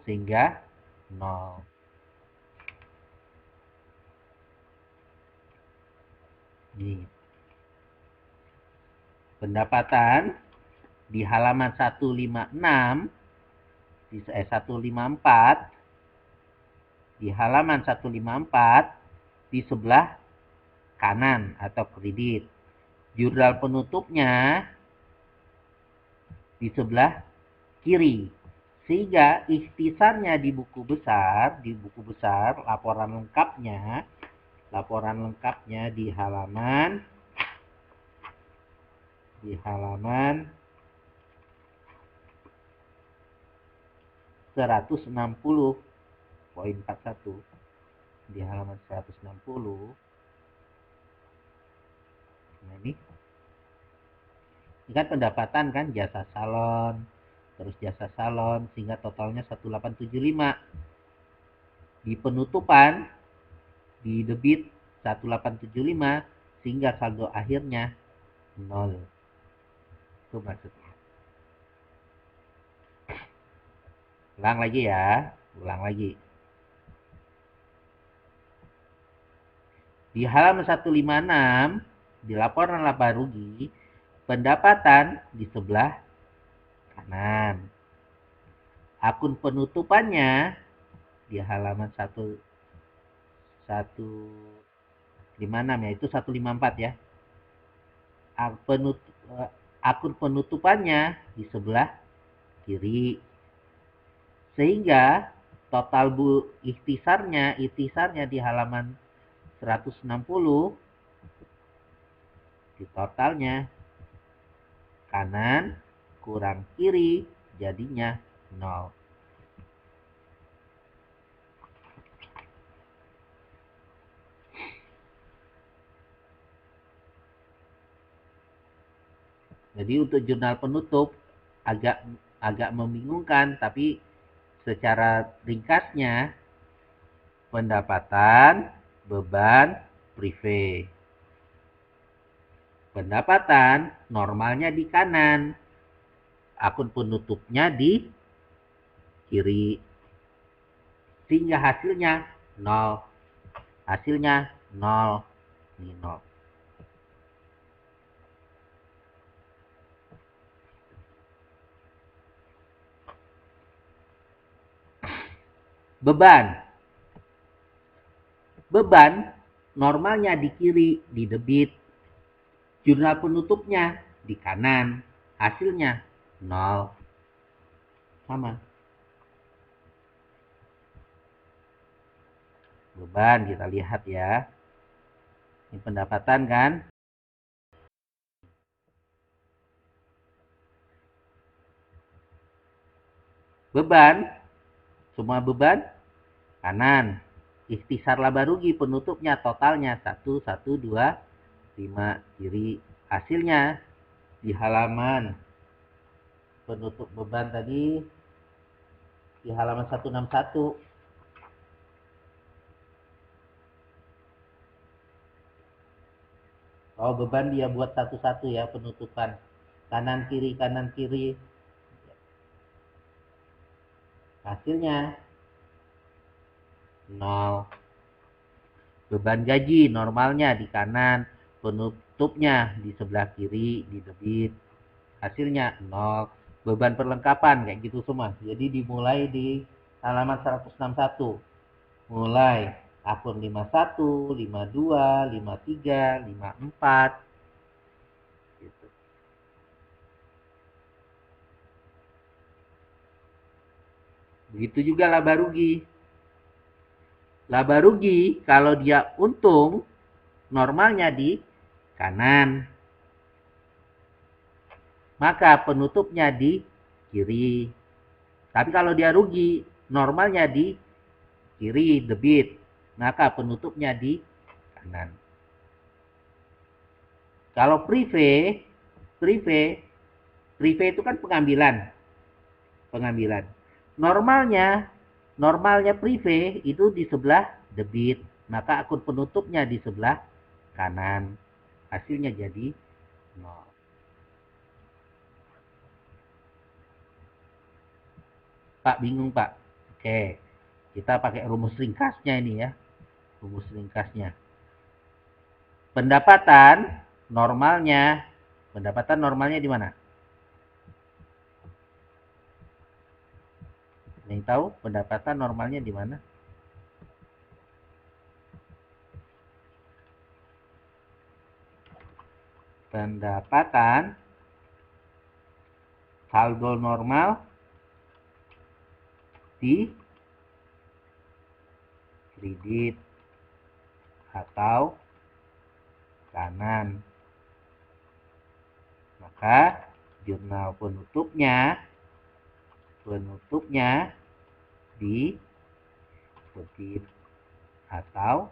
sehingga 0. Nih. Pendapatan di halaman 156 154 di halaman 154 di sebelah kanan atau kredit. Jurnal penutupnya di sebelah kiri. Sehingga ikhtisarnya di buku besar laporan lengkapnya di halaman 160.41. Di halaman 160. Nah ini kan pendapatan kan jasa salon, terus jasa salon sehingga totalnya 1875. Di penutupan di debit 1875 sehingga saldo akhirnya 0. Itu maksudnya. Ulang lagi. Di halaman 156 di laporan laba rugi, pendapatan di sebelah kanan. Akun penutupannya di halaman 156 ya, itu 154 ya. Akun penutupannya di sebelah kiri. Sehingga total ikhtisarnya di halaman 160 di totalnya kanan kurang kiri jadinya 0. Jadi untuk jurnal penutup agak membingungkan, tapi secara ringkasnya pendapatan, beban, prive. Pendapatan normalnya di kanan, akun penutupnya di kiri. Sehingga hasilnya 0. Hasilnya 0. Ini 0. Beban normalnya di kiri, di debit. Jurnal penutupnya di kanan. Hasilnya 0. Sama. Beban kita lihat ya. Ini pendapatan kan. Beban. Semua beban kanan. Ikhtisar laba rugi penutupnya totalnya 1125 kiri. Hasilnya di halaman penutup beban tadi di halaman 161. Oh, beban dia buat satu-satu ya penutupan. Kanan kiri. Hasilnya 0. Beban gaji normalnya di kanan, penutupnya di sebelah kiri di debit, hasilnya 0. Beban perlengkapan kayak gitu semua. Jadi dimulai di halaman 161. Mulai akun 51, 52, 53, 54 gitu. Begitu juga laba rugi. Laba rugi kalau dia untung normalnya di kanan, maka penutupnya di kiri. Tapi kalau dia rugi, normalnya di kiri, debit, maka penutupnya di kanan. Kalau prive itu kan pengambilan. Normalnya prive itu di sebelah debit, maka akun penutupnya di sebelah kanan. Hasilnya jadi 0. Pak bingung Pak? Oke, kita pakai rumus ringkasnya ini ya. Rumus ringkasnya. Pendapatan normalnya di mana? Yang tahu pendapatan normalnya di mana? Pendapatan saldo normal di kredit atau kanan. Maka jurnal penutupnya di debit atau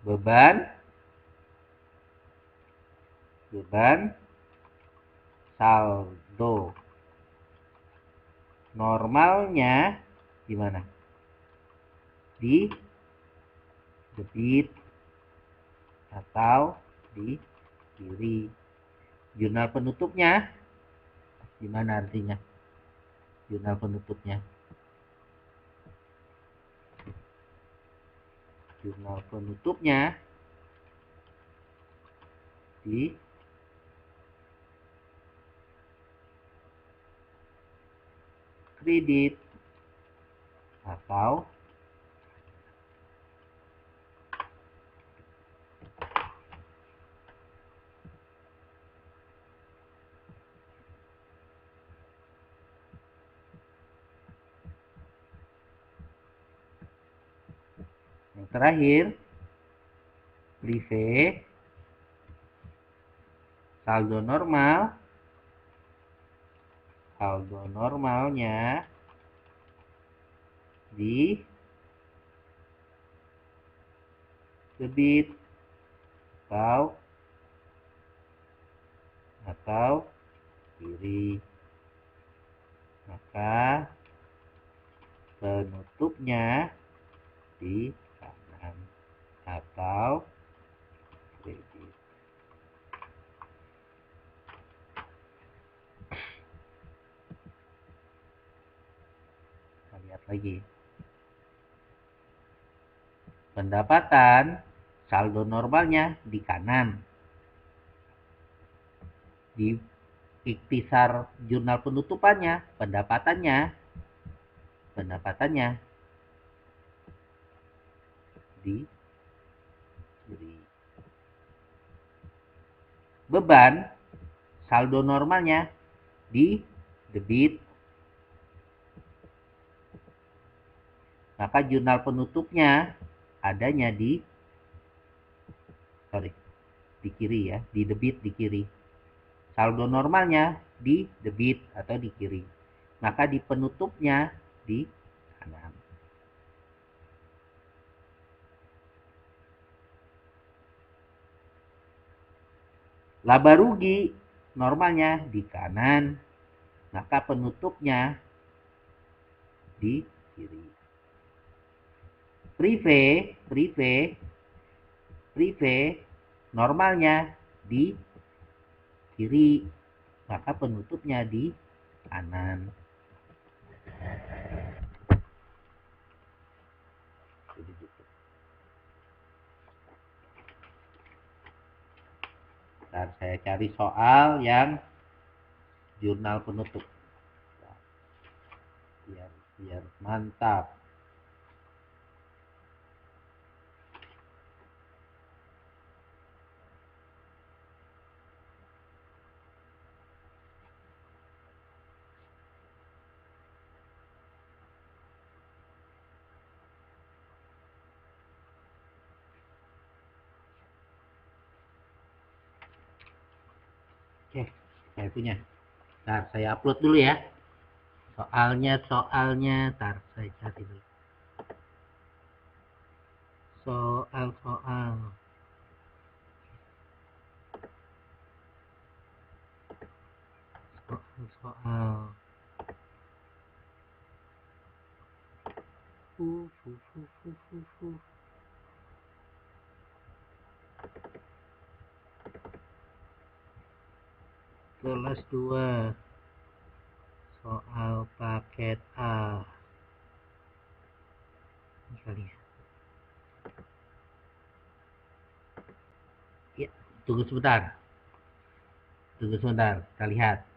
beban saldo normalnya di mana? Di debit atau di kiri. Jurnal penutupnya di mana artinya? Jurnal penutupnya. Jurnal penutupnya di kredit atau yang terakhir prive saldo normalnya di debit atau kiri, maka penutupnya di kanan atau kredit. Kita lihat lagi. Pendapatan saldo normalnya di kanan. Di ikhtisar jurnal penutupannya, pendapatannya di kiri. Beban saldo normalnya di debit, maka jurnal penutupnya adanya di kiri ya, di debit di kiri. Saldo normalnya di debit atau di kiri, maka di penutupnya di kanan. Laba rugi normalnya di kanan, maka penutupnya di kiri. Prive normalnya di kiri, maka penutupnya di kanan. Dan saya cari soal yang jurnal penutup. Biar mantap. Oke, saya punya. Ntar saya upload dulu ya. Soalnya, ntar saya cari dulu. Soal. Soal. Kelas 2. Soal paket A. Ini kali ya. Ya, tunggu sebentar. Kita lihat.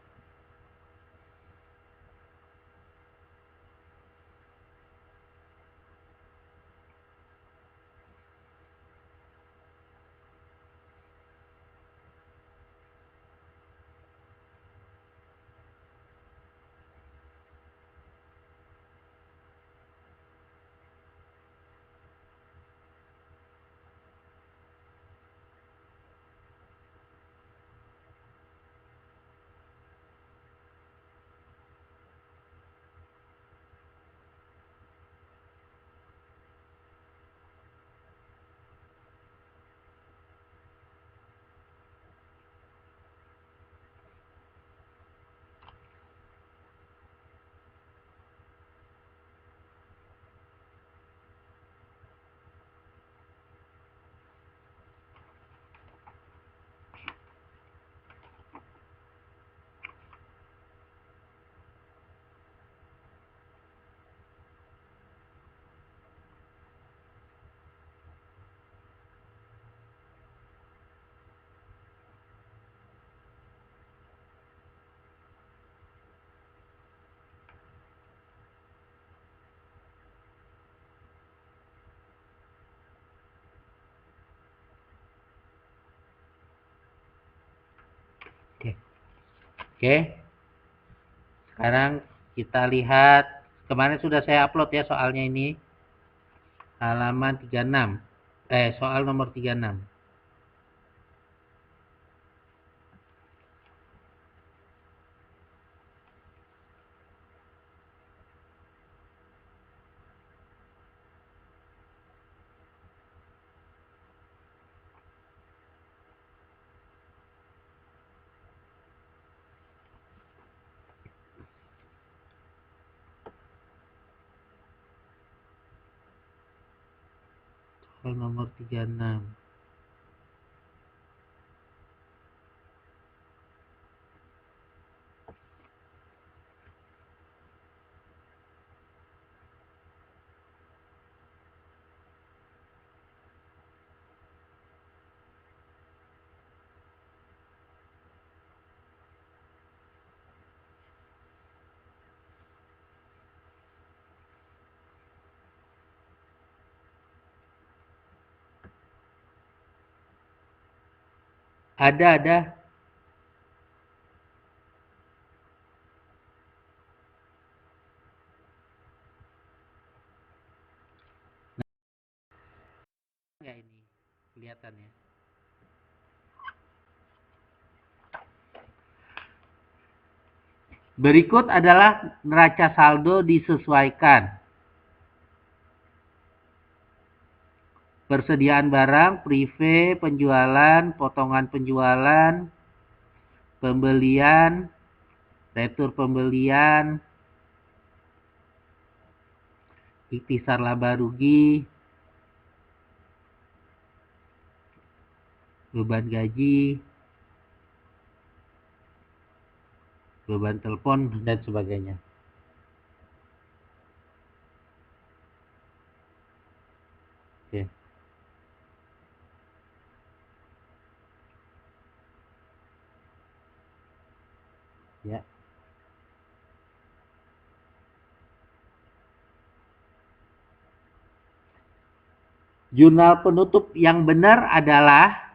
Oke. Sekarang kita lihat. Kemarin sudah saya upload ya soalnya ini. Halaman 36. Soal nomor 36. Soal nomor 36. Ada. Enggak ini kelihatannya. Berikut adalah neraca saldo disesuaikan. Persediaan barang, prive, penjualan, potongan penjualan, pembelian, retur pembelian, ikhtisar laba rugi, beban gaji, beban telepon, dan sebagainya. Oke. Ya. Jurnal penutup yang benar adalah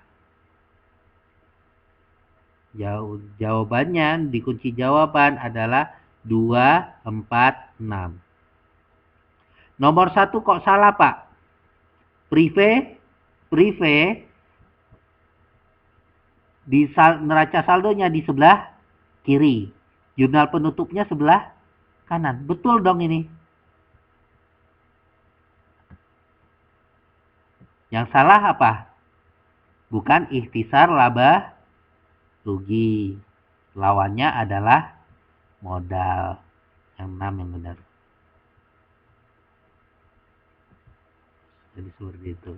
jawabannya di kunci jawaban adalah 2, 4, 6. Nomor 1 kok salah, Pak? Prive di neraca saldonya di sebelah kiri. Jurnal penutupnya sebelah kanan. Betul dong ini. Yang salah apa? Bukan ikhtisar laba rugi. Lawannya adalah modal. Yang 6 yang benar. Jadi seperti itu.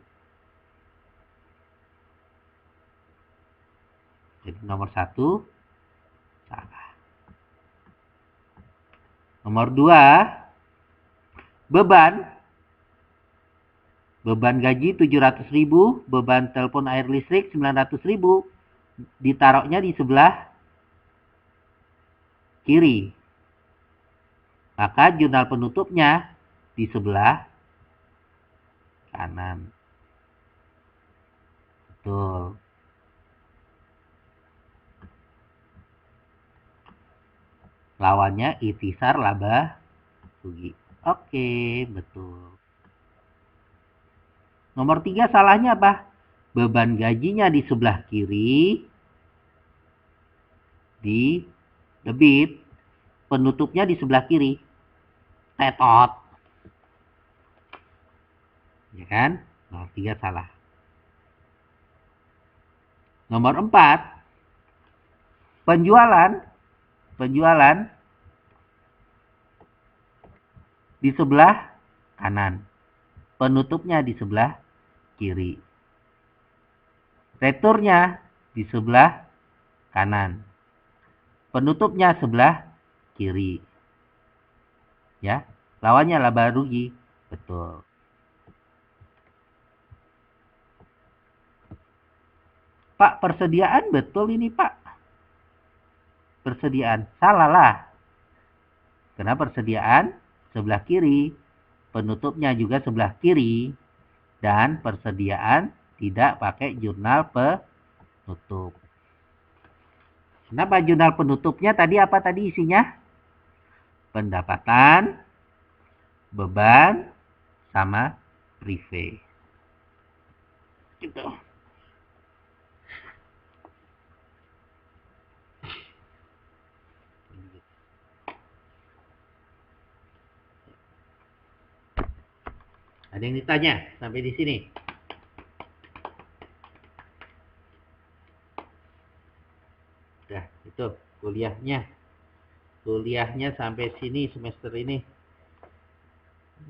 Jadi nomor 1 salah. Nomor 2, beban gaji 700.000, beban telepon air listrik 900.000. Ditaruhnya di sebelah kiri. Maka jurnal penutupnya di sebelah kanan. Betul. Lawannya ikhtisar laba rugi. Oke, betul. Nomor 3 salahnya apa? Beban gajinya di sebelah kiri, di debit, penutupnya di sebelah kiri. Tetot. Ya kan? Nomor 3 salah. Nomor 4, penjualan di sebelah kanan. Penutupnya di sebelah kiri. Returnya di sebelah kanan. Penutupnya sebelah kiri. Ya, lawannya laba rugi. Betul. Pak, persediaan betul ini, Pak. Persediaan. Salah lah. Karena persediaan sebelah kiri. Penutupnya juga sebelah kiri. Dan persediaan tidak pakai jurnal penutup. Kenapa jurnal penutupnya tadi apa tadi isinya? Pendapatan, beban, sama prive. Gitu. Ada yang ditanya sampai di sini? Udah, itu kuliahnya. Kuliahnya sampai sini semester ini.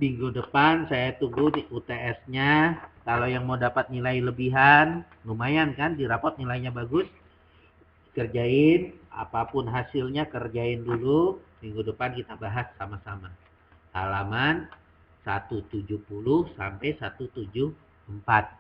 Minggu depan saya tunggu di UTS-nya. Kalau yang mau dapat nilai lebihan, lumayan kan di rapot nilainya bagus. Kerjain, apapun hasilnya kerjain dulu. Minggu depan kita bahas sama-sama. Halaman 170 sampai 174.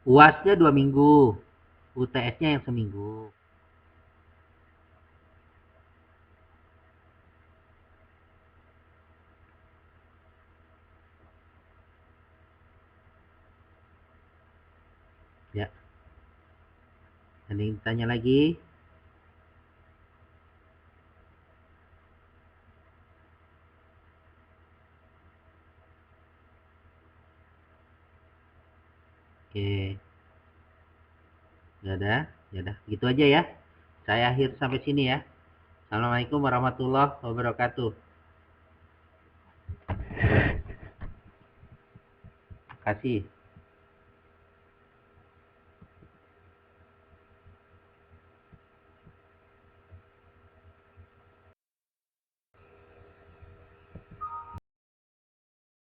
UASnya 2 minggu. UTS-nya yang seminggu. Ya. Ada yang tanya lagi? Oke. Nggak ada Ya udah, gitu aja ya. Saya akhir sampai sini ya. Assalamualaikum warahmatullahi wabarakatuh. Terima kasih.